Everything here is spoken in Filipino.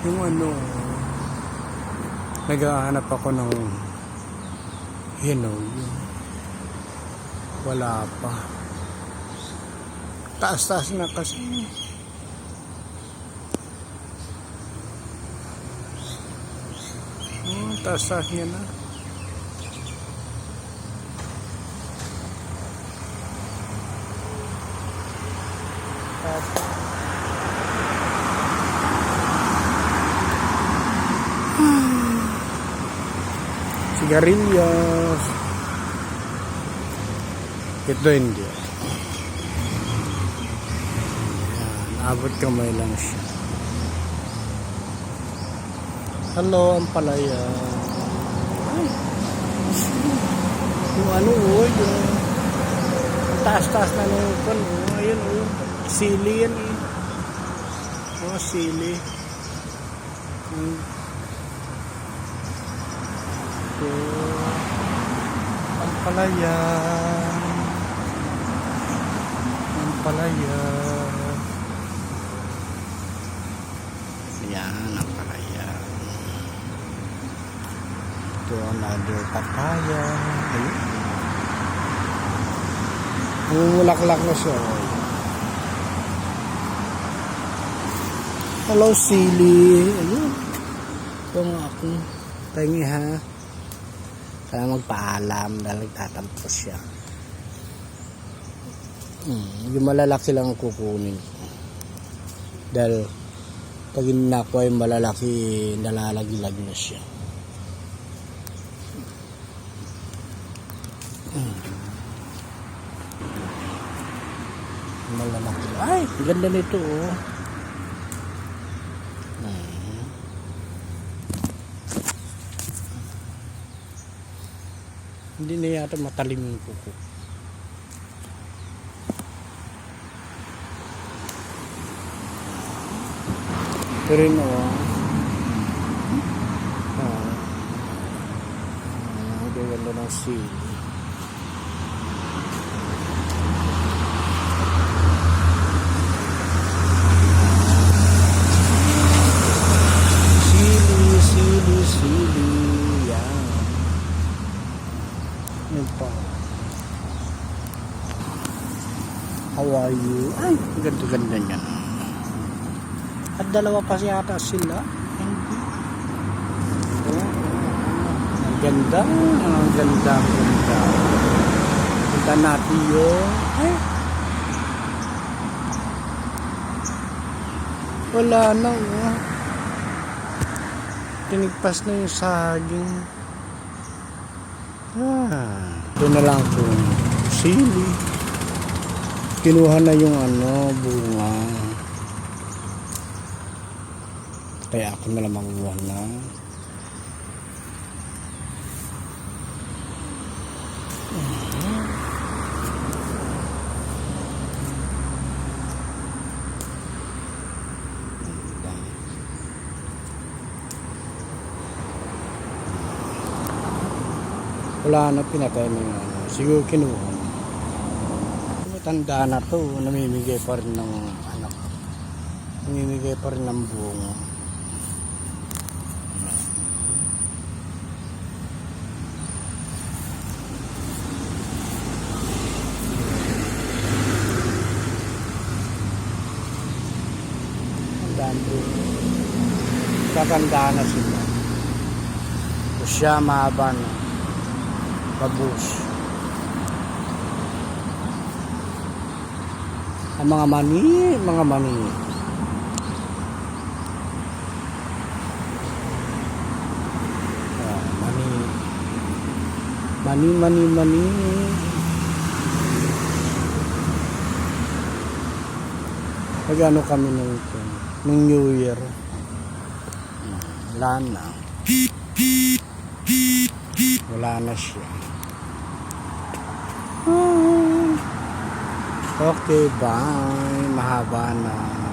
Yung ano, naghahanap ako ng hinog. Wala pa. Taas-taas na kasi. Taas-taas niya na. Sigarilyas. Ito hindi. Ayan, abot kamay lang siya. Hello, ang palaya. Ay. Yung ano yung taas-taas na nung ayun sili yan sili. So, ang palaya. Yan, ang palaya. Ito, another papaya. Ayun. Bumulaklak na siya. Hello, sili. Ayun. Ito nga ako. Tangi ha. Kaya magpaalam dahil nagtatampo siya. Yung malalaki lang kukunin. Dahil pag inakuha yung malalaki, nalalaglag na siya. Malalaki. Ay, ganda nito Hindi na yata matalim yung kuko. Pero yun ganda ng sili. Sili. Yan. Yan pa. How are you? Ay, ganda niyan. At dalawa pa yata sila. Hindi. Ang ganda. Kita natin yun. Ay. Wala na. Tinigpas na yung saging. Ito na lang kung sili. Kinuha na yung bunga. Kaya ako na lang manguha na. Wala na, pinatay mo yung siguro kinuha. Matanda na to, namimigay pa rin ng namimigay pa rin ng bunga. Tatanda na sila. O siya mahaba na. Babus. Ang mga mani. Mani. Pag-ano kami nung New Year. Wala na siya. Okay, bye. Mahaba na.